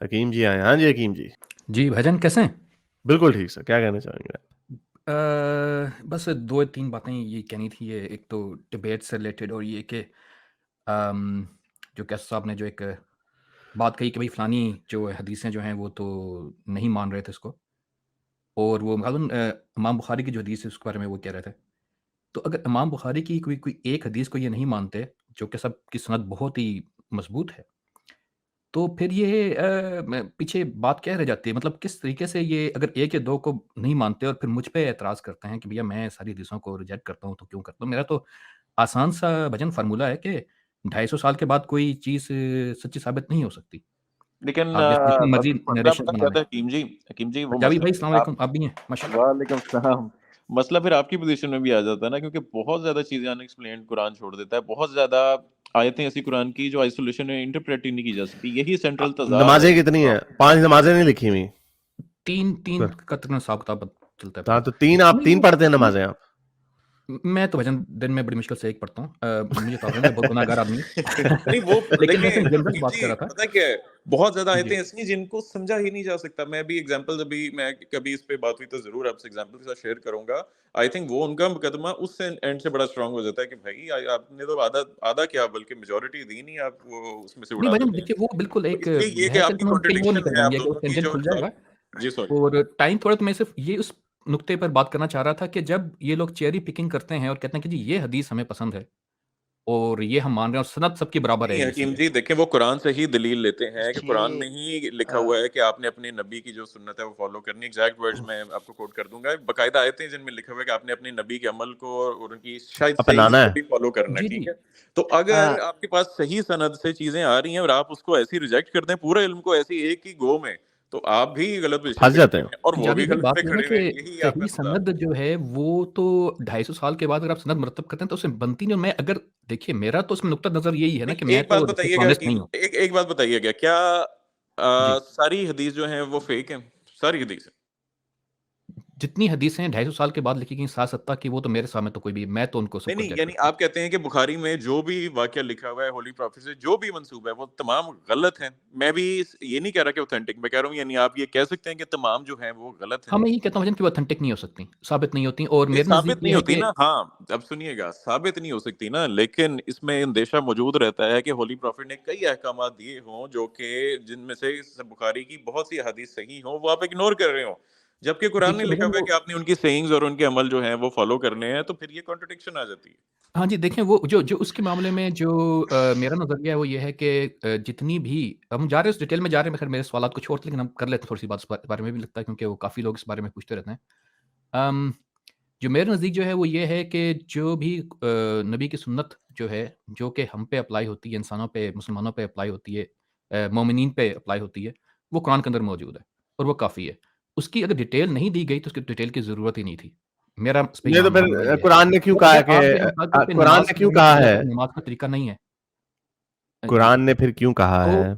हकीम जी आए। हाँ जी हकीम जी। जी भाईजान कैसे हैं? बिल्कुल ठीक सर, क्या कहना चाहेंगे आप? बस दो तीन बातें ये कहनी थी। ये एक तो डिबेट से रिलेटेड, और ये कि अम, जो कैस साहब ने जो एक बात कही कि भाई फलानी जो हदीसें जो हैं वो तो नहीं मान रहे थे इसको, और वो मालूम इमाम बुखारी की जो हदीस है उसके बारे में वो कह रहे थे। तो अगर इमाम बुखारी की कोई कोई एक हदीस को ये नहीं मानते, जो कि सब की सनद बहुत ही मजबूत है, तो फिर ये पीछे बात क्या रह जाती है? मतलब किस तरीके से ये अगर एक या दो को नहीं मानते और फिर मुझ पे एतराज़ करते हैं कि भैया मैं सारी हदीसों को रिजेक्ट करता हूँ, तो क्यों करता हूँ? मेरा तो आसान सा भजन फ़ॉर्मूला है कि 250 साल के बाद कोई चीज़ सच्ची साबित नहीं हो सकती। लेकिन आप जितनी मर्ज़ी मसला नरेशन पता बना क्या लें। था हकीम जी वो पंजाबी मसला भाई फिर अस्सलाम वालेकुम, आप भी हैं माशाल्लाह। वालेकुम सलाम। मसला फिर आपकी पोजीशन में भी आ जाता है ना, क्योंकि बहुत ज्यादा चीजें अनएक्सप्लेन्ड कुरान छोड़ देता है। बहुत ज्यादा आयतें ऐसी कुरान की जो आइसोलेशन में इंटरप्रेट ही नहीं की जा सकती। यही सेंट्रल तजाद है नमाजें कितनी है? 5 नमाजें नहीं लिखी हुई 3 पर। का तकरीबन हिसाब-किताब चलता है हाँ पूरा। तो 3, आप नहीं 3 वो पढ़ते हैं नमाजें आप? मैं तो भजन दिन में बड़ी मुश्किल से एक पढ़ता हूँ। मुझे तो आता है मैं बहुत गुनाहगार आदमी हूँ। नहीं वो लेकिन मैं देखें सिर्फ जनरल हकीम बात कर जी, रहा था। पता क्या है, बहुत ज्यादा आयतें जी। ऐसी हैं जिनको समझा ही नहीं जा सकता। मैं भी एग्जांपल, अभी मैं कभी इस पे बात हुई तो जरूर आपसे एग्जांपल के साथ शेयर करूंगा। आई थिंक वो उनका मुकदमा उस एंड से बड़ा स्ट्रांग हो जाता है कि भाई आपने तो आधा आधा क्या बल्कि मेजोरिटी दी नहीं, आप वो उसमें से नहीं उड़ा भाईजान देते हैं। देखिए वो बिल्कुल तो एक इसलिए ये कि बहस है, आपकी लेकिन हम कहीं और कॉन्ट्रडिक्शन निकल है आप जाएँगे, एक और दोनों की टेंजेंट जो खुल जाएगा। सॉरी। जी सॉरी। और टाइम थोड़ा, तो मैं सिर्फ ये उस नुक्ते पर बात करना चाह रहा था कि जब ये लोग चेरी पिकिंग करते हैं और कहते हैं कि जी ये हदीस हमें पसंद है और ये हम मान रहे हैं और सनद सबकी बराबर है नहीं एक जैसी हकीम है। जी, देखें वो कुरान से ही दलील लेते हैं कि कुरान ये में ही लिखा अ, हुआ है कि आपने अपने नबी की जो सुन्नत है वो फॉलो करनी। एग्जैक्ट वर्ड्स मैं आपको कोट कर दूंगा, बाकायदा आयतें हैं जिनमें लिखा हुआ है कि आपने अपने नबी के अमल को और उनकी शायद सेइंग्स अपनाना को है। भी फॉलो करना है, जी, ठीक जी। है। तो अगर अ, आपके पास सही सनद से चीजें आ रही हैं और आप उसको ऐसे ही रिजेक्ट करते हैं पूरा इल्म को ऐसी एक ही गो में, तो आप भी गलत पोजीशन फंस पे जाते खड़े हैं। हैं और वो पंजाबी भी भाई गलत बात पे ये है ना खड़े हुए कि हैं। यही आपका सही तजाद सनद जो है वो तो 250 साल के बाद अगर आप सनद मुरतब करते हैं तो उससे बनती नहीं। और मैं अगर देखिए मेरा तो उसमें नुक्ता नज़र यही है है। ना कि नहीं मैं एक बात तो बताइएगा रिसर्च नहीं हकीम, हूँ। एक बात बताइएगा, क्या जी। सारी हदीस जो है वो फेक है? सारी हदीस? जितनी हदीसें 250 साल के बाद लिखी गई 60-70 की, वो तो मेरे सामने तो कोई भी, मैं तो उनको नहीं सबको नहीं, रिजेक्ट यानी करता हूँ। आप कहते हैं कि बुखारी में जो भी वाक्य लिखा हुआ है, होली प्रॉफिट से जो भी मंसूब है, वो तमाम गलत है। मैं भी ये नहीं कह रहा कि ऑथेंटिक, मैं कह रहा हूँ यानी आप ये कह सकते हैं कि तमाम जो है वो गलत है। हाँ, मैं यही कहता हूँ भजन कि वो ऑथेंटिक नहीं हो सकती, साबित नहीं होती, और ये मेरे नज़दीक साबित नहीं ये है होती कि ना, हाँ अब सुनिएगा, साबित नहीं हो सकती ना, लेकिन इसमें अंदेशा मौजूद रहता है कि होली प्रॉफिट ने कई अहकाम दिए हों जो कि जिनमें से बुखारी की बहुत सी हदीस सही हो, वो आप इग्नोर कर रहे हो, जबकि कुरान ने देखिए लिखा भजन हुआ है वो कि आपने उनकी सेइंग्स और उनके अमल जो हैं वो फॉलो करने हैं। तो फिर ये कॉन्ट्रडिक्शन आ जाती है। हाँ जी, देखें वो जो जो उसके मामले में जो मेरा नज़रिया है वो ये है कि जितनी भी हम जा रहे हैं उस डिटेल में जा रहे हैं, खैर मेरे सवालात कुछ और थे, लेकिन हम कर लेते हैं थोड़ी-सी बात इस बारे में भी लगता है, क्योंकि वो काफ़ी लोग इस बारे में पूछते रहते हैं। अम, जो मेरे नज़दीक जो है वो ये है कि जो भी नबी की सुन्नत जो है, जो कि हम पे अप्लाई होती है, इंसानों पे, मुसलमानों पे अप्लाई होती है, मोमिनीन पे अप्लाई होती है, वो कुरान के अंदर मौजूद है और वो काफ़ी है। उसकी अगर डिटेल नहीं दी गई तो उसकी डिटेल की ज़रूरत ही नहीं थी। मेरा इस पे नहीं तो मानना फिर ये है। कुरान ने क्यों और कहा है अगर आप ये बता दो कि कि कुरान नमाज़ ने क्यों पढ़ने कहा की है अगर नमाज़ का तरीका नहीं है जी, कुरान ने फिर क्यों कहा तो है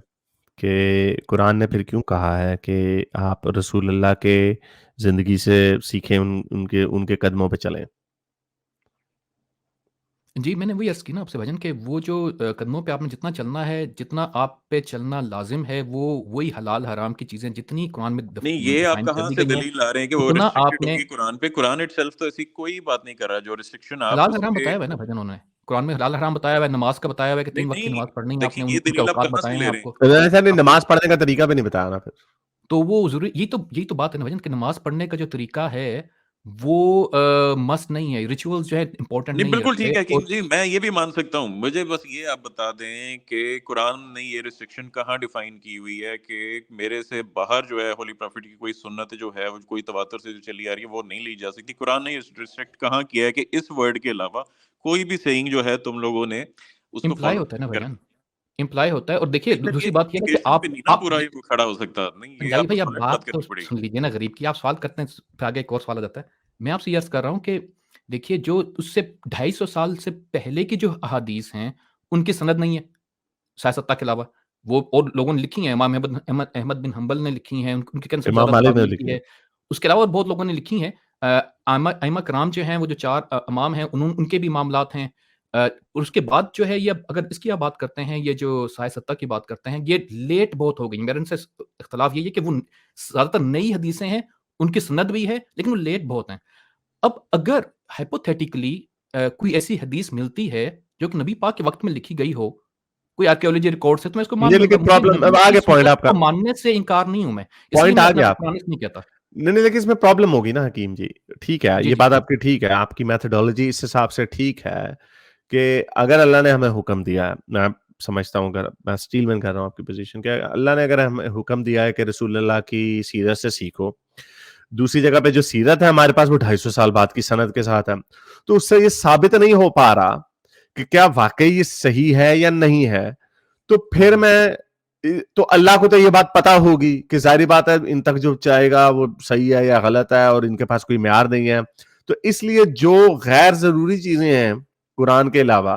कि कुरान ने फिर क्यों कहा है कि आप रसूल अल्लाह के ज़िंदगी से सीखें, उनके उनके कदमों पे चलें? जी, मैंने वही अर्ज़ की ना आपसे भाईजान कि वो जो कदमों पे आपने जितना चलना है, जितना आप पे चलना लाज़िम है, वो वही हलाल हराम की चीज़ें जितनी कुरान में नहीं, ये आप डिफ़ाइन कर कहाँ दी से गई हैं, दलील ला रहे हैं कि वो उतना रिस्ट्रिक्टेड आपने होगी कुरान पे? कुरान इटसेल्फ तो ऐसी कोई बात नहीं कर रहा। जो रिस्ट्रिक्शन आप हलाल उस हराम पे बताया हुआ है ना भाईजान उन्होंने। कुरान में हलाल हराम बताया हुआ है, नमाज़ का बताया हुआ है कि नहीं 3 वक़्त की नहीं, नमाज़ पढ़नी है आपने, देखिए ये उनके दलील आप औकात कहाँ से बताए हैं ले रहे हैं? आपको। तो ऐसा नहीं, आपने नमाज पढ़ने का तरीका भी नहीं बताया ना फिर। तो वो ज़रूरी, यही तो बात है ना भाईजान कि नमाज़ पढ़ने का जो तरीका है, वो मस्ट नहीं है, रिचुअल्स जो है इम्पोर्टेंट नहीं नहीं है बिल्कुल उसपे। ठीक है हकीम और जी, मैं ये भी मान सकता हूँ। मुझे बस ये आप बता दें कि कुरान ने ये रिस्ट्रिक्शन कहाँ डिफाइन की हुई है कि मेरे से बाहर जो है होली प्रॉफिट की कोई सुन्नत जो है, वो कोई तवातर से जो चली आ रही है, वो नहीं ली जा सकती। कुरान ने ये रिस्ट्रिक्ट कहाँ किया है कि इस वर्ड के अलावा कोई भी सेइंग जो है तुम लोगों ने उसको इम्प्लाई फॉलो होता है ना नहीं करना। भाईजान, इम्प्लाई होता है। और देखिए नहीं फिर ये दूसरी बात ये है ना कि इम्प्लीकेशन पे नहीं ना आप पूरा ये खड़ा हो सकता। नहीं, ये पंजाबी आपको भाई आप सॉलिड बात बात तो करनी पड़ेगी। सुन लीजिए ना गरीब की, आप सवाल करते हैं फिर आगे एक और सवाल आ जाता है। मैं आपसे ये अर्ज़ कर रहा हूँ कि देखिए जो उससे 250 साल से पहले की जो अहादीस हैं, उनकी सनद नहीं है, शायद के अलावा। वो और लोगों ने लिखी हैं, इमाम अहमद अहमद बिन हंबल ने लिखी हैं, उनके कहने सबसे इमाम ज़्यादा मालिक सवाब ने मिलती लिखी है। है। उसके अलावा और बहुत लोगों ने लिखी हैं। अइम्मा कराम जो हैं, वो जो 4 इमाम हैं, उन्होंने उनके भी मामलात हैं। और उसके बाद जो है ये अगर इसकी आप बात करते हैं, ये जो साय सत्ता की बात करते हैं, ये लेट बहुत हो गई। मेरे इनसे इख्तिलाफ यही है कि वो ज़्यादातर नई हदीसें हैं, उनकी सनद भी है, लेकिन वो लेट बहुत हैं। अब अगर हाइपोथेटिकली कोई ऐसी हदीस मिलती है जो कि नबी पाक के वक़्त में लिखी गई हो, कोई आर्कियोलॉजी रिकॉर्ड से, तो मैं इसको मान ये लूँगा। लेकिन प्रॉब्लम अब आ गया इस पॉइंट सुन्नत आपका, को मानने से इनकार नहीं हूँ मैं, इसलिए पॉइंट मैं आ अपने गया आप को आपका। पुरानिस नहीं कहता। नहीं, लेकिन इसमें प्रॉब्लम होगी ना हकीम जी। ठीक है, जी, ये जी, बात जी। आपकी ठीक है, आपकी मेथोडोलॉजी इस हिसाब से ठीक है कि अगर अल्लाह ने हमें हुक्म दिया है, मैं समझता हूँ, अगर मैं स्टील मैन कर रहा हूँ आपकी पोजीशन, कि अल्लाह ने अगर हमें हुक्म दिया है कि रसूलुल्लाह की सीरत से सीखो, दूसरी जगह पे जो सीरत है हमारे पास वो 250 साल बाद की सनद के साथ है, तो उससे ये साबित नहीं हो पा रहा कि क्या वाकई ये सही है या नहीं है। तो फिर मैं तो अल्लाह को तो ये बात पता होगी कि जाहिर बात है इन तक जो जाएगा वो सही है या गलत है, और इनके पास कोई म्यार नहीं है। तो इसलिए जो गैर जरूरी चीजें हैं कुरान के अलावा,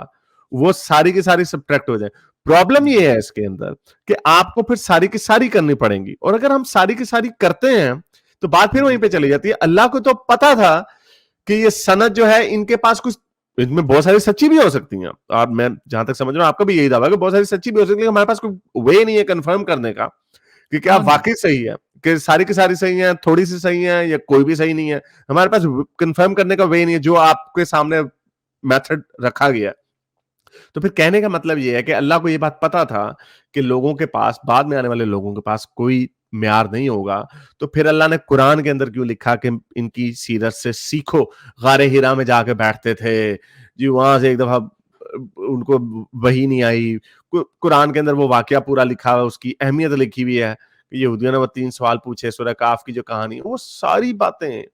वो सारी की सारी सब्ट्रैक्ट हो जाए। प्रॉब्लम ये है इसके अंदर कि आपको फिर सारी की सारी करनी पड़ेंगी, और अगर हम सारी की सारी करते हैं तो बात फिर वहीं पे चली जाती है। अल्लाह को तो पता था कि ये सनद जो है इनके पास कुछ, इनमें बहुत सारी सच्ची भी हो सकती हैं, और मैं जहां तक समझ रहा हूं आपका भी यही दावा है कि बहुत सारी सच्ची भी हो सकती है, हमारे पास कोई वे नहीं है कंफर्म करने का कि क्या हाँ जी। वाकई सही है, कि सारी की सारी सही है, थोड़ी सी सही है, या कोई भी सही नहीं है। हमारे पास कंफर्म करने का वे नहीं है, जो आपके सामने मेथड रखा गया। तो फिर कहने का मतलब ये है कि अल्लाह को ये बात पता था कि लोगों के पास, बाद में आने वाले लोगों के पास कोई म्यार नहीं होगा, तो फिर अल्लाह ने कुरान के अंदर क्यों लिखा कि इनकी सीरत से सीखो। गारे हिरा में जाके बैठते थे जी, वहां से एक दफा उनको वही नहीं आई। कुरान के अंदर वो वाकया पूरा लिखा हुआ, उसकी अहमियत लिखी हुई है। यहूदियों ने वो 3 सवाल पूछे, सूरह काफ की जो कहानी, वो सारी बातें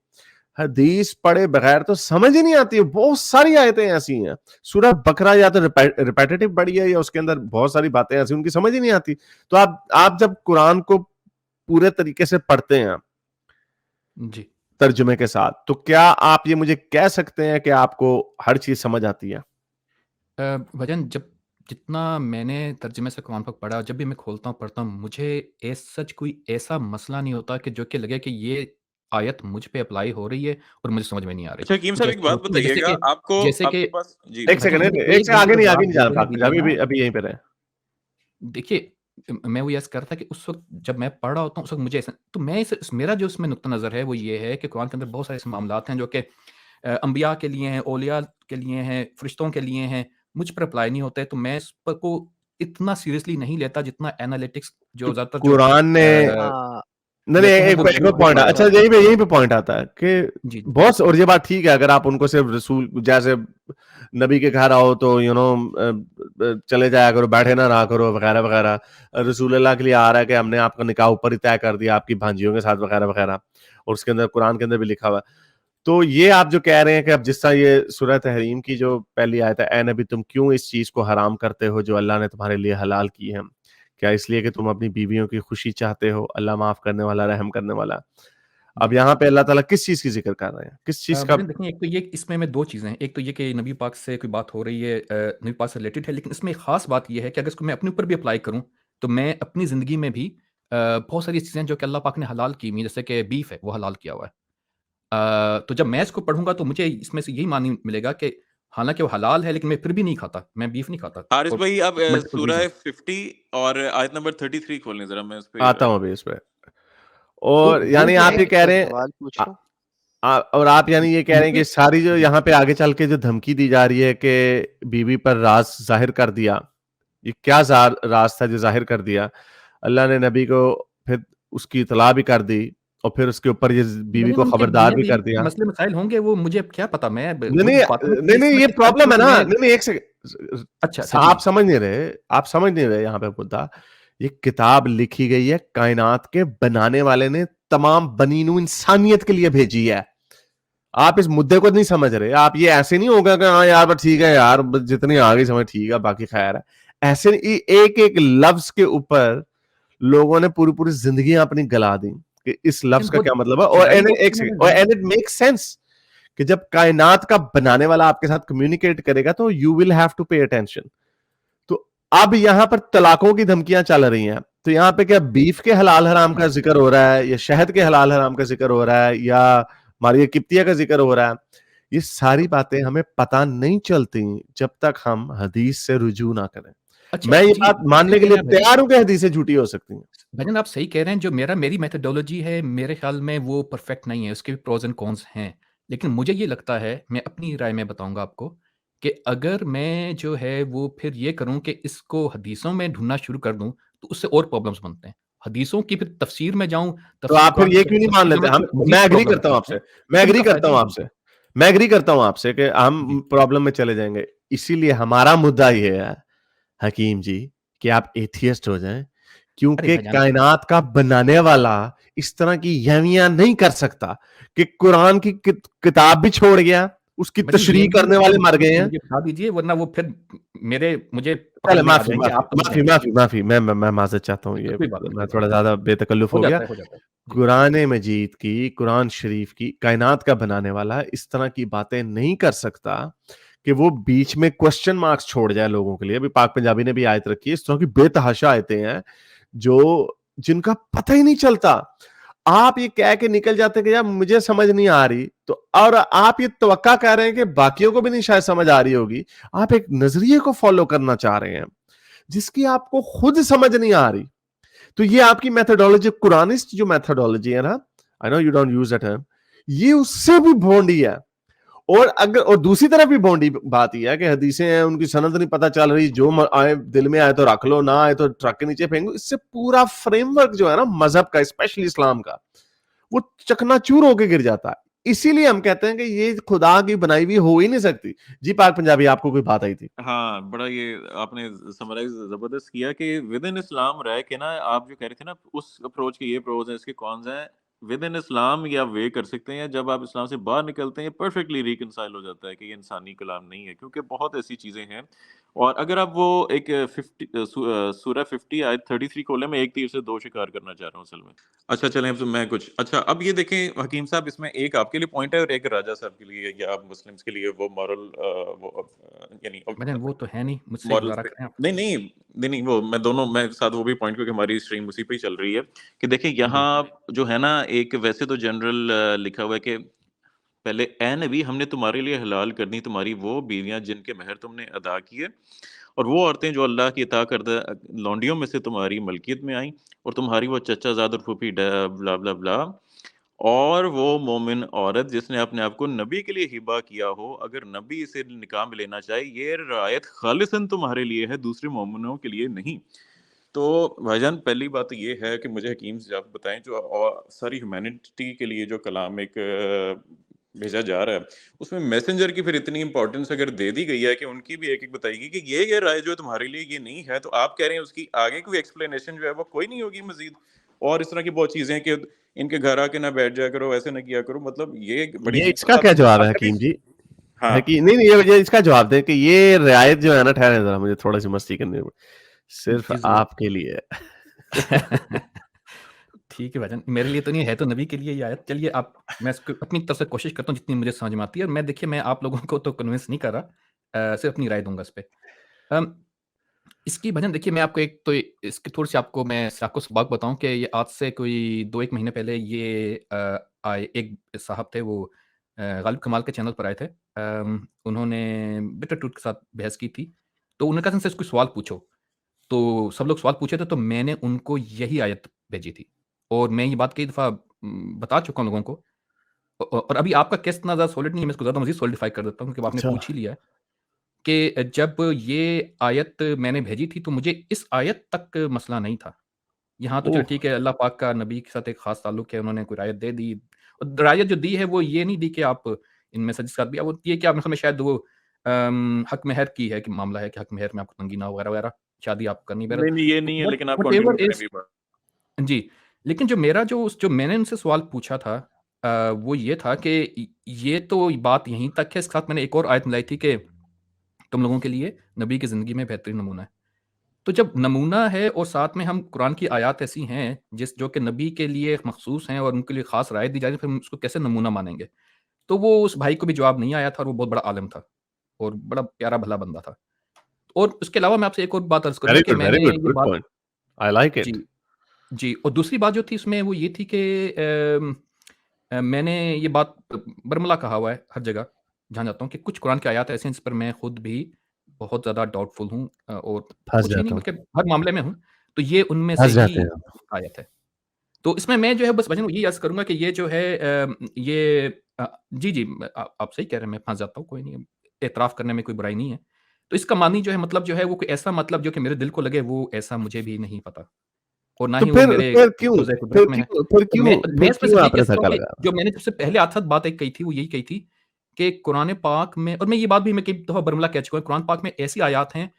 हदीस पढ़े बगैर तो समझ ही नहीं आती है। बहुत सारी आयतें ऐसी हैं, सूरह बकरा या तो रिपेटिटिव पढ़ी है, या उसके अंदर बहुत सारी बातें ऐसी उनकी समझ ही नहीं आती। तो आप जब कुरान को पूरे तरीके से पढ़ते हैं जी। तर्जुमे के साथ, तो क्या आप ये मुझे कह सकते हैं कि आपको हर चीज समझ आती है? भजन, जब जितना मैंने तर्जुमे से कुरान पाक पढ़ा, जब भी मैं खोलता हूँ, पढ़ता हूँ, मुझे एज़ सच कोई ऐसा मसला नहीं होता कि जो कि लगे कि ये आयत मुझ पे अप्लाई हो रही है और मुझे समझ में नहीं आ रही। अच्छा हकीम कुछ साहब एक ऐसी बात होती है जैसे बताइएगा, कि आपको जैसे कि आपके पास जी एक भजन, सेकंड, मैंने एक एक से बंदे को आगे नहीं जवाब जाना दिया बात, है अभी भी ना। अभी यहीं पे रहे। देखिए, मैं वो ये अर्ज़ कर रहा था कि उस वक़्त जब मैं पढ़ रहा होता हूँ, उस वक़्त मुझे ऐसा, तो मैं इस मेरा जो इसमें नुक्ता नज़र है वो ये है कि कुरान के अंदर बहुत सारे ऐसे मामलात हैं जो कि अंबिया के लिए हैं, औलिया के लिए हैं, फ़रिश्तों के लिए हैं, मुझ पर अप्लाई नहीं होते, तो मैं इस पर को इतना सीरियसली नहीं लेता जितना एनालिटिक्स जो तो ज़्यादातर जो कुरान ने हाँ, नहीं नहीं, लेते हैं वो एक और वो पॉइंट, लेते हैं। अच्छा यही पे पॉइंट आता है कि जी, जी। बॉस, और ये बात ठीक है, अगर आप उनको सिर्फ रसूल जैसे नबी के घर आओ तो चले जाया करो, बैठे ना रहा करो, वगैरह वगैरह। रसूल अल्लाह के लिए आ रहा है कि हमने आपका निकाह ऊपर ही तय कर दिया आपकी भांजियों के साथ, वगैरह वगैरह, और उसके अंदर कुरान के अंदर भी लिखा हुआ है। तो ये आप जो कह रहे हैं कि अब जिस तरह ये सूरह तहरीम की जो पहली आयत है, ए नबी तुम क्यों इस चीज को हराम करते हो जो अल्लाह ने तुम्हारे लिए हलाल की है, क्या इसलिए कि तुम अपनी बीवियों की खुशी चाहते हो? अल्लाह माफ करने वाला, रहम करने वाला। अब जी। यहाँ पे अल्लाह ताला किस चीज की जिक्र कर रहे हैं, किस चीज का? भजन देखिए, एक तो ये इसमें में 2 चीज़ें हैं। एक तो ये कि नबी पाक से कोई बात हो रही है, नबी पाक से रिलेटेड है, लेकिन इसमें एक ख़ास बात ये है कि अगर इसको मैं अपने ऊपर भी अप्लाई करूँ, तो मैं अपनी ज़िंदगी में भी बहुत सारी चीज़ें जो कि अल्लाह पाक ने हलाल की हुई हैं, जैसे कि बीफ है, वो हलाल किया हुआ है। तो जब मैं इसको पढ़ूँगा तो मुझे इसमें से यही मानी मिलेगा कि हालाँकि वो हलाल है, लेकिन मैं फिर भी नहीं खाता, मैं बीफ नहीं खाता हारिस फॉर भाई आप मल्टीपल सूरह रीज़न्स। 50 और आयत नंबर 33 खोलें जरा, मैं इस पे आता हूँ अभी इस पे। तो और वो यानी जो आप है ये कह रहे हैं, सवाल आ, पूछूं? और आप यानी ये कह रहे हैं मुझे कि सारी जो यहाँ पे आगे चल के जो धमकी दी जा रही है कि बीवी पर राज जाहिर कर दिया, ये क्या राज था जो जाहिर कर दिया? अल्लाह ने नबी को फिर उसकी इतला भी कर दी, और फिर उसके ऊपर ये बीवी भजन को उनके खबरदार मियाँ भी बीवी कर के दिया। मसले मसाइल होंगे, वो मुझे अब क्या पता, मैं नहीं उन नहीं बातों नहीं की नहीं, इसमें ये से हट प्रॉब्लम के है तो ना। मैं नहीं नहीं, एक सेकंड, अच्छा, अच्छा, जी, आप जी। समझ नहीं रहे, आप समझ नहीं रहे यहाँ पे मुद्दा। ये किताब लिखी गई है, कायनात के बनाने वाले ने तमाम बनीनू इंसानियत के लिए भेजी है। आप इस मुद्दे को नहीं समझ रहे। आप ये ऐसे नहीं होगा कि हाँ यार बस ठीक है यार, बस जितनी आ गई समझ ठीक है, बाकी खैर है। ऐसे नहीं, एक एक लफ्ज के ऊपर लोगों ने पूरी पूरी जिंदगी अपनी गला दी कि इस लफ्ज लेकिन का वो क्या मतलब है। और जुदाई तो एक सेकंड, और एंड इट मेक सेंस कि जब कायनात का बनाने वाला आपके साथ कम्युनिकेट करेगा तो you will have to pay attention. तो अब यहां पर तलाकों की धमकियां चल रही हैं, तो यहां पे क्या बीफ के हलाल हराम का जिक्र हो रहा है, या शहद के हलाल हराम का जिक्र हो रहा है, या मारिया किप्तिया का जिक्र हो रहा है, ये सारी बातें हमें पता नहीं चलती जब तक हम हदीस से रुजू ना करें। अच्छा मैं ये जी, बात सही मानने के कह लिए रहे हैं भाईजान। तैयार हूँ कि हदीसें झूठी हो सकती हैं। भाईजान आप सही कह रहे हैं, जो मेरी मेथोडोलॉजी है मेरे ख्याल में वो परफेक्ट नहीं है, उसके भी प्रोज एंड कॉन्स हैं। लेकिन मुझे ये लगता है, मैं अपनी राय में बताऊंगा आपको, कि अगर मैं जो है वो फिर ये करूं कि इसको हदीसों में ढूंढना शुरू कर दूं, तो उससे और प्रॉब्लम्स बनते हैं। हदीसों की फिर तफसीर में जाऊं, तो तफसीर आप फिर कुरान ये की क्यों नहीं मान तफसीर लेते? जाऊं, हम तो मजीद मैं एग्री प्रॉब्लम्स करता हूँ बनते हैं। आपसे मैं तो एग्री इनका करता फायदा हूँ ही आपसे मैं एग्री करता हूँ आपसे कि जी हम प्रॉब्लम में चले जाएंगे। इसीलिए हमारा मुद्दा ये है हकीम जी कि आप एथियस्ट हो जाएं, अरे क्योंकि भाईजान कायनात का बनाने वाला इस तरह की यहमियां नहीं कर सकता कि कुरान की किताब भी छोड़ गया, उसकी भाईजान तशरीह ये करने वाले मर गए हैं। मुझे बता दीजिए, वरना वो फिर मुझे चले पकड़ने आ माफी जाएंगे, माफी आप तो नहीं माफी जाएंगे। माफी माफी मैं माजरत चाहता हूँ। ये कोई बात नहीं, मैं कोई बात थोड़ा नहीं। ज्यादा बेतकल्लुफ हो गया। हो जाता है जी। कुरान मजीद की, कुरान शरीफ की, कायनात का बनाने वाला इस तरह की बातें नहीं कर सकता कि वो बीच में क्वेश्चन मार्क्स छोड़ जाए लोगों के लिए। अभी पाक पंजाबी ने भी आयत रखी है, इस तरह की बेतहाशा आयतें हैं जो जिनका पता ही नहीं चलता। आप ये कह के निकल जाते हैं कि यार मुझे समझ नहीं आ रही, तो और आप ये तवक्का कर रहे हैं कि बाकियों को भी नहीं शायद समझ आ रही होगी। आप एक नजरिए को फॉलो करना चाह रहे हैं जिसकी आपको खुद समझ नहीं आ रही। तो ये आपकी मेथोडोलॉजी, कुरानिस्ट जो मेथोडोलॉजी है ना, I know you don't use that term, ये उससे भी भोंडी है। और दूसरी तरफ भी भोंडी बात यह है कि हदीसें हैं, उनकी सनद नहीं पता चल रही, जो आए दिल में आए तो रख लो, ना आए तो ट्रक के नीचे फेंको। इससे पूरा फ्रेमवर्क जो है ना मजहब का, स्पेशली इस्लाम का, वो चकनाचूर होके गिर जाता है। इसीलिए हम कहते हैं कि ये खुदा की बनाई हुई हो ही नहीं सकती। जी पाक पंजाबी, आपको कोई बात आई थी? हाँ, बड़ा ये आपने समराइज़ ज़बरदस्त किया कि विद इन इस्लाम रह के ना, आप जो कह रहे थे ना, उस अप्रोच के ये प्रोज़ हैं, इसके कॉन्स हैं। विद इन इस्लाम ये आप वे कर सकते हैं, जब आप इस्लाम से बाहर निकलते हैं, परफेक्टली रिकंसाइल हो जाता है कि ये इंसानी कलाम नहीं है, क्योंकि बहुत ऐसी चीज़ें हैं। और अगर आप वो एक सूरह 50 आयत 33 खोलें, मैं एक तीर से 2 शिकार करना चाह रहा हूँ असल में। अच्छा चलें, अब तो मैं कुछ अच्छा, अब ये देखें हकीम साहब, इसमें एक आपके लिए पॉइंट है और एक राजा साहब के लिए या मुस्लिम्स के लिए, वो मॉरल यानी भाईजान वो तो है नहीं, मुझसे मॉरल्स गुज़ारा पे। करें आप। नहीं, नहीं, नहीं, नहीं, वो मैं दोनों मैं साथ वो भी पॉइंट, क्योंकि हमारी स्ट्रीम उसी पे ही चल रही है कि देखिए जी। यहाँ जो है ना, एक वैसे तो जनरल लिखा हुआ है कि पहले ए नबी, हमने तुम्हारे लिए हलाल कर दी तुम्हारी वो बीवियां जिनके महर तुमने अदा किए, और वो औरतें जो अल्लाह की अता करदा लौंडियों में से तुम्हारी मलकियत में आई, और तुम्हारी वो चचाज़ाद और फूफी ब्ला ब्ला ब्ला, और वो मोमिन औरत जिसने अपने आप को नबी के लिए हिबा किया हो, अगर नबी इसे निकाह में लेना चाहे, ये रायत खालिसन तुम्हारे लिए है, दूसरे मोमिनों के लिए नहीं। तो भाईजान, पहली बात तो ये है कि मुझे हकीम से आप बताएं, जो सारी ह्यूमैनिटी के लिए जो कलाम एक भेजा जा रहा है, उसमें मैसेंजर की फिर इतनी इंपॉर्टेंस अगर दे दी गई है कि उनकी भी एक एक बताएगी कि ये राय जो है तुम्हारे लिए ये नहीं है, तो आप कह रहे हैं उसकी आगे कोई एक्सप्लेनेशन जो है वो कोई नहीं होगी मजीद, और इस तरह की बहुत चीजें कि इनके घर आके ना बैठ जाया करो, ऐसे ना किया करो, मतलब ये बड़ी ये अजीब इसका बात क्या जवाब है आप कभी। हकीम जी? हाँ, है कि नहीं नहीं, ये इसका जवाब दें कि ये रियायत जो है ना, ठहरे जरा, मुझे थोड़ा सी मस्ती करनी है, सिर्फ जी ज़रूर। आपके लिए है। ठीक है भाईजान, मेरे लिए तो नहीं है, तो नबी के लिए ही आयत। चलिए आप, मैं इसको अपनी तरफ से कोशिश करता हूँ जितनी मुझे समझ में आती है, और मैं देखिए मैं आप लोगों को तो कन्विंस नहीं कर रहा, सिर्फ अपनी राय दूँगा इस पे। अम, इसकी भाईजान देखिए, मैं आपको एक तो इसकी थोड़ी-सी आपको सबक बताऊँ कि ये आज से कोई 2-1 महीने पहले ये आए एक साहब थे, वो गालिब कमाल के चैनल पर आए थे। उन्होंने बिटर ट्रूथ के साथ बहस की थी। तो उन्होंने कहा तुमसे कोई सवाल पूछो। तो सब लोग सवाल पूछे थे, तो मैंने उनको यही आयत भेजी थी, और मैं ये बात कई दफ़ा बता चुका हूँ लोगों को। और अभी आपका केस इतना ज़्यादा सॉलिड नहीं है, मैं इसको ज़्यादा मज़ीद सॉलिडिफ़ाई कर देता हूँ, क्योंकि आपने अच्छा, पूछ ही लिया है कि जब ये आयत मैंने भेजी थी, तो मुझे इस आयत तक मसला नहीं था। यहाँ तो चलो ओह, ठीक है, अल्लाह पाक का नबी के साथ एक ख़ास ताल्लुक है, उन्होंने कोई रायत दे दी। और रायत जो दी है, वो ये नहीं दी कि आप इनमें से जिसके साथ भी, वो ये कि आप में शायद वो हक़ महर की है कि मामला है कि हक़ महर में आपको तंगी ना हो वगैरह-वगैरह, शादी आप करनी बहरहाल। नहीं नहीं, ये नहीं है, बट लेकिन आप कंटिन्यू व्हाटएवर करें इज़ भी बात। जी, लेकिन जो मैंने उनसे सवाल पूछा था, वो ये था कि ये तो बात यहीं तक है, इसके साथ मैंने एक और आयत मिलाई थी कि तुम लोगों के लिए नबी की ज़िंदगी में बेहतरीन नमूना है। तो जब नमूना है और साथ में हम कुरान की आयत ऐसी हैं जो कि नबी के लिए मखसूस हैं और उनके लिए ख़ास राय दी जा रही है, फिर हम उसको कैसे नमूना मानेंगे? तो वो उस भाई को भी जवाब नहीं आया था, और वो बहुत बड़ा आलिम था और बड़ा प्यारा भला बंदा था। और उसके अलावा मैं आपसे एक और बात अर्ज़ करूँगा कि वेरी मैंने गुड, ये गुड बात पॉइंट, आई लाइक जी, इट। जी, और दूसरी बात जो थी इसमें वो ये थी कि मैंने ये बात बरमला कहा हुआ है हर जगह, जान जाता हूँ कि कुछ कुरान की आयत ऐसी हैं जिस पर मैं खुद भी बहुत ज़्यादा डाउटफुल हूँ, और फँस कुछ ही नहीं जाता हूँ, बल्कि हर मामले में हूँ, तो ये उनमें से फँस ही जाते हैं हम। एक आयत है। तो इसमें मैं जो है बस भाईजान ये अर्ज़ करूँगा कि ये जो है ये जी, जी, आप सही कह रहे हैं, मैं फँस जाता हूँ, कोई नहीं, एतराफ़ करने में कोई बुराई नहीं है। तो इसका मानी जो है मतलब जो है वो कोई ऐसा मतलब जो कि मेरे दिल को लगे, वो ऐसा मुझे भी नहीं पता, और ना तो ही वो मेरे फिर क्यों कुज़े कुदरत में है। फिर तो क्यों मैं फिर इसमें क्यों सिर्फ़ यही आपने कह सकता हूँ धक्का कि लगाया? जो मैंने सबसे पहले आखिर बात एक कही थी, वो यही कही थी कि कुरान पाक में, और मैं ये बात भी मैं कई दफ़ा बरमला कह चुका हूँ, कुरान पाक में ऐसी आयत हैं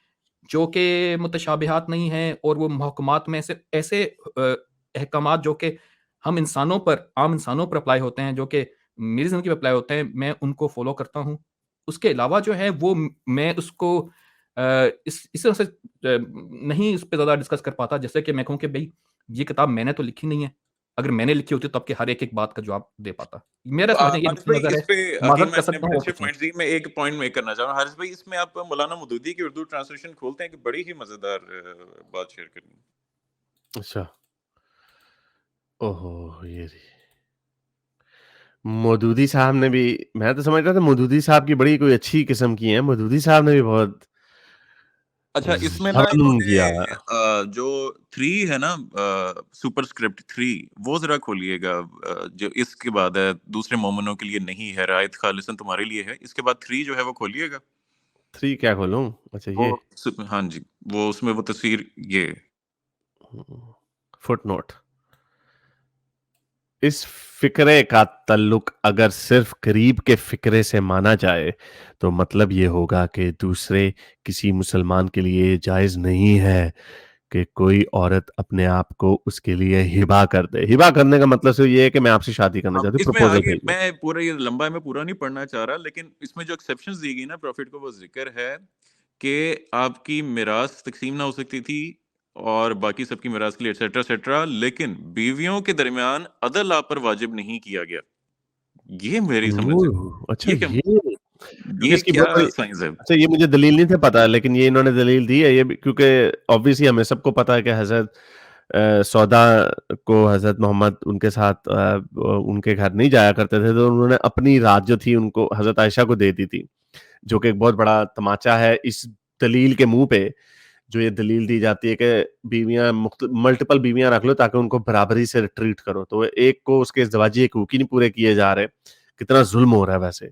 जो कि मुतशाबिहात नहीं हैं, और वो महकमात में ऐसे ऐसे अहकामात जो कि हम इंसानों पर, आम इंसानों पर अप्लाई होते हैं, जो कि मेरी ज़िंदगी में अप्लाई होते हैं, मैं उनको फ़ॉलो करता हूँ। उसके अलावा जो है वो मैं उसको इस तरह से नहीं इस पे ज़्यादा डिस्कस कर पाता, जैसे कि मैं कहूँ कि भई ये किताब मैंने तो लिखी नहीं है। अगर मैंने लिखी होती तो आपके हर एक-एक बात का जवाब दे पाता। मेरा समझना ये हारिस नुक्ता भाई, नज़र इस है, पे माज़रत हकीम कर ने सकता हूँ बड़े और अच्छे कुछ नहीं। पॉइंट्स दिए। मैं एक पॉइंट मेक करना चाह रहा हूँ हारिस भाई, इसमें आप मौलाना मौदूदी की उर्दू ट्रांसलेशन खोलते हैं कि बड़ी ही मजेदार बात शेयर करनी। अच्छा। ओहो! ये रही। मौदूदी साहब ने भी, मैं तो समझता था मौदूदी साहब की बड़ी कोई अच्छी किस्म की हैं, मौदूदी साहब ने भी बहुत अच्छा, इसमें ना ज़ुल्म इन्होंने किया। जो 3 है ना, सुपरस्क्रिप्ट 3, वो ज़रा खोलिएगा। जो इसके बाद है, दूसरे मोमिनों के लिए नहीं है, रायत खालिसन तुम्हारे लिए है। इसके बाद 3 जो है वो खोलिएगा। 3 क्या खोलूँ? अच्छा वो ये। हाँ जी, वो उसमें वो तस्वीर ये फुटनोट। इस फ़िक्रे का तल्लुक अगर सिर्फ़ करीब के फ़िक्रे से माना जाए, तो मतलब ये होगा कि दूसरे किसी मुसलमान के लिए जायज़ नहीं है कि कोई औरत अपने आप को उसके लिए हिबा कर दे। हिबा करने का मतलब सिर्फ़ ये है कि मैं आपसे शादी करना अब चाहती हूँ, इसमें प्रपोज़ल आगे भेज दो। मैं पूरा ये लंबा मैं पूरा नहीं पढ़ना चाह रहा, लेकिन इसमें जो एक्सेप्शंस दी गई ना प्रॉफिट को, वो जिक्र है कि आपकी मिरास तकसीम ना हो सकती थी और बाकी सबकी मिरास के लिए एटसेट्रा एटसेट्रा, लेकिन बीवियों के दरमियान अदल आप पर वाजिब नहीं किया गया। ये मेरी समझ है। ओह! अच्छा ये क्या ये, क्योंकि ये इसकी क्या बहुत बड़ी, साइंस है? अच्छा ये मुझे दलील नहीं था पता, लेकिन ये इन्होंने दलील दी है ये भी, क्योंकि ऑब्वियसली हमें सबको पता है कि हज़रत सौदा को हज़रत मोहम्मद उनके साथ उनके घर नहीं जाया करते थे, तो उन्होंने अपनी रात जो थी उनको हज़रत आयशा को दे दी थी, जो कि एक बहुत बड़ा तमाचा है इस दलील के मुँह पे, जो ये दलील दी जाती है कि बीवियाँ मल्टीपल बीवियाँ रख लो ताकि उनको बराबरी से ट्रीट करो। तो एक को उसके इज़्दिवाजी हकूक़ ही नहीं पूरे किए जा रहे, कितना ज़ुल्म हो रहा है वैसे।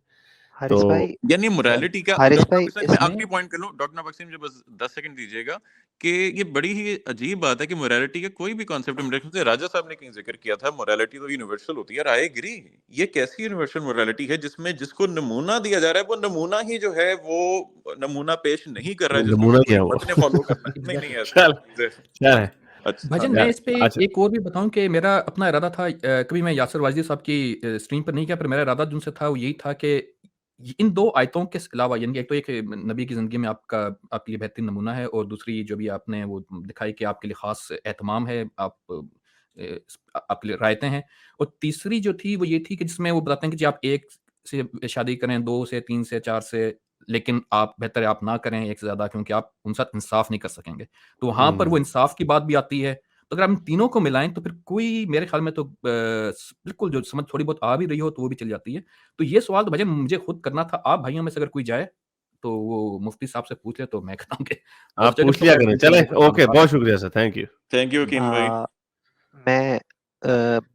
हारिस तो भाई यानी मोरालिटी का हारिस डॉक्टर भाई नाबिक साहब, मैं इसमें आखिरी पॉइंट कर लूं, डॉक्टर नाबिक साहब मुझे बस 10 सेकंड दीजिएगा कि ये बड़ी ही अजीब बात है कि मोरालिटी का कोई भी कॉन्सेप्ट, मेरे ख्याल से राजा साहब ने कहीं जिक्र किया था, मोरालिटी तो यूनिवर्सल होती है। आई एग्री, ये कैसी यूनिवर्सल मोरालिटी है जिसमें जिसको नमूना दिया जा रहा है वो नमूना ही जो है वो नमूना पेश नहीं कर रहा है, जिसको नमूना पूरी क्या है वो? उम्मत ने फॉलो करना है। नहीं नहीं, ऐसा चल, चीज़ है। क्या है? अच्छा हाँ भाईजान जी। मैं इस पे अच्छा, एक और भी बताऊँ कि मेरा अपना इरादा था, कभी मैं यासिर वाजदी साहब की स्क्रीन पर नहीं किया, पर मेरा इरादा जो उनसे था वो यही था कि इन 2 आयतों के अलावा, यानी कि एक तो एक नबी की ज़िंदगी में आपका आपके लिए बेहतरीन नमूना है, और दूसरी जो भी आपने वो दिखाई कि आपके लिए ख़ास एहतमाम है, आप आपके लिए रायतें हैं, और तीसरी जो थी वो ये थी कि जिसमें वो बताते हैं कि जी आप 1 से शादी करें, 2 से, 3 से, 4 से, लेकिन आप बेहतर है आप ना करें 1 से ज़्यादा, क्योंकि आप उनके साथ इंसाफ़ नहीं कर सकेंगे। तो वहाँ पर वो इंसाफ की बात भी आती है। तो अगर हम तीनों को मिलाएँ तो फिर कोई मेरे ख़्याल में तो बिल्कुल जो समझ थोड़ी बहुत आ भी रही हो तो वो भी चल जाती है। तो ये सवाल तो भैया मुझे खुद करना था। आप भाइयों में से अगर कोई जाए तो वो मुफ्ती साहब से पूछ ले, तो मैं कहता हूँ कि हो आप सके पूछ तो लिया मैं करें। बिल्कुल चलें, जो ओके, बता बहुत दूँ। शुक्रिया sir, thank you. Thank you Hakeem भाई। मैं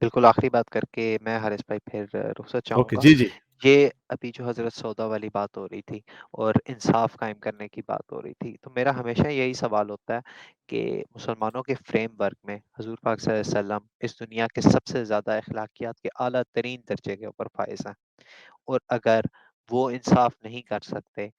बिल्कुल आखिरी बात करके मैं हारिस भाई फिर रुखसत ओके, चाहूँगा। जी, जी। ये अभी जो हज़रत सौदा वाली बात हो रही थी और इंसाफ कायम करने की बात हो रही थी, तो मेरा हमेशा यही सवाल होता है कि मुसलमानों के फ्रेमवर्क में हुज़ूर पाक सल्लल्लाहु अलैहि वसल्लम इस दुनिया के सबसे ज़्यादा अखलाकियात के आला तरीन दर्जे के ऊपर फ़ाइज़ हैं, और अगर वो इंसाफ नहीं कर सकते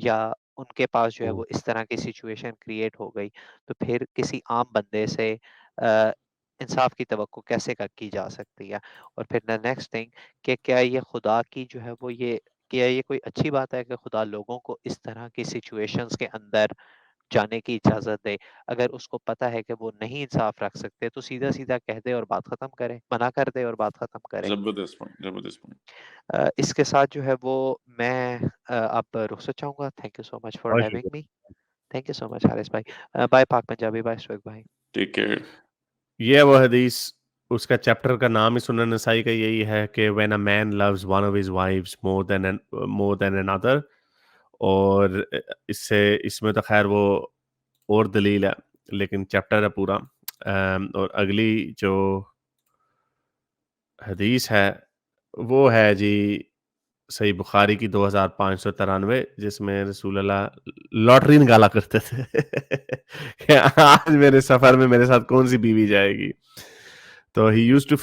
या उनके पास जो है वो इस तरह की सिचुएशन क्रिएट हो गई, तो फिर किसी आम बंदे से अ, इंसाफ की तवक्को कैसे की जा सकती है? और फिर द नेक्स्ट थिंग कि क्या ये खुदा की जो है वो ये क्या ये कोई अच्छी बात है कि खुदा लोगों को इस तरह की सिचुएशंस के अंदर जाने की इजाज़त दे? अगर उसको पता है कि वो नहीं इंसाफ रख सकते, तो सीधा-सीधा कह दे और बात ख़त्म करे, मना कर दे और बात ख़त्म करे। जबरदस्त पॉइंट, जबरदस्त पॉइंट। इसके साथ जो है वो मैं अब रुखसत चाहूँगा। Thank you so much for बहुत हैविंग शुक्रिया। Me. Thank you so much Haris भाई। बाय पाक पंजाबी, बाय सुहेग भाई। Take care. ये है वो हदीस, उसका चैप्टर का नाम ही सुनन नसाई का यही है कि when a man loves one of his wives more than another. और इसमें तो खैर वो और दलील है, लेकिन चैप्टर है पूरा। और अगली जो हदीस है वो है जी सही बुखारी की 2593, जिसमें रसूल अल्लाह लॉटरी निकाला करते थे कि आज मेरे सफर में मेरे साथ कौन सी बीवी जाएगी। तो he used to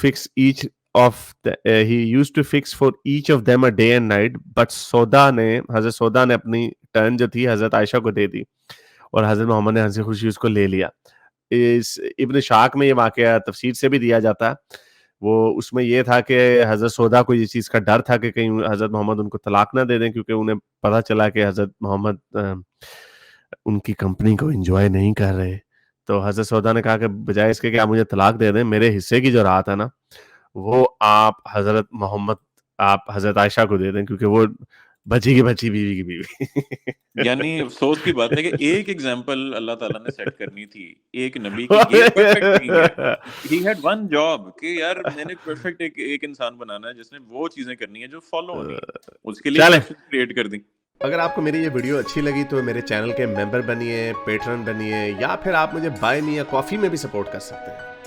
fix for each of them a day and night, but हजरत सौदा ने अपनी टर्न जो थी हजरत आयशा को दे दी और हजरत मोहम्मद ने हंसी खुशी उसको ले लिया। इस इब्न शाक में ये वाकया तफसीर से भी दिया जाता है। वो उसमें ये था कि हजरत सौदा को इस चीज़ का डर था कि कहीं हजरत मोहम्मद उनको तलाक ना दे दें, क्योंकि उन्हें पता चला कि हजरत मोहम्मद उनकी कंपनी को एंजॉय नहीं कर रहे। तो हजरत सौदा ने कहा कि बजाय इसके कि आप मुझे तलाक दे दें, मेरे हिस्से की जो रात है ना वो आप हजरत आयशा को दे दें, क्योंकि वो बची की बची बीवी की बीवी। यानी अफसोस की बात है कि एक एग्जांपल अल्लाह ताला ने सेट करनी थी एक नबी की, ये परफेक्ट नहीं है। ही हैड वन जॉब कि यार मैंने परफेक्ट एक इंसान बनाना है जिसने वो चीजें करनी है जो फॉलो होनी है, उसके लिए चले। एक्शन क्रिएट कर दी। अगर आपको मेरी ये वीडियो अच्छी लगी तो मेरे चैनल के मेंबर बनिए, पेट्रन बनिए, या फिर आप मुझे बाय मी या कॉफी में भी सपोर्ट कर सकते हैं।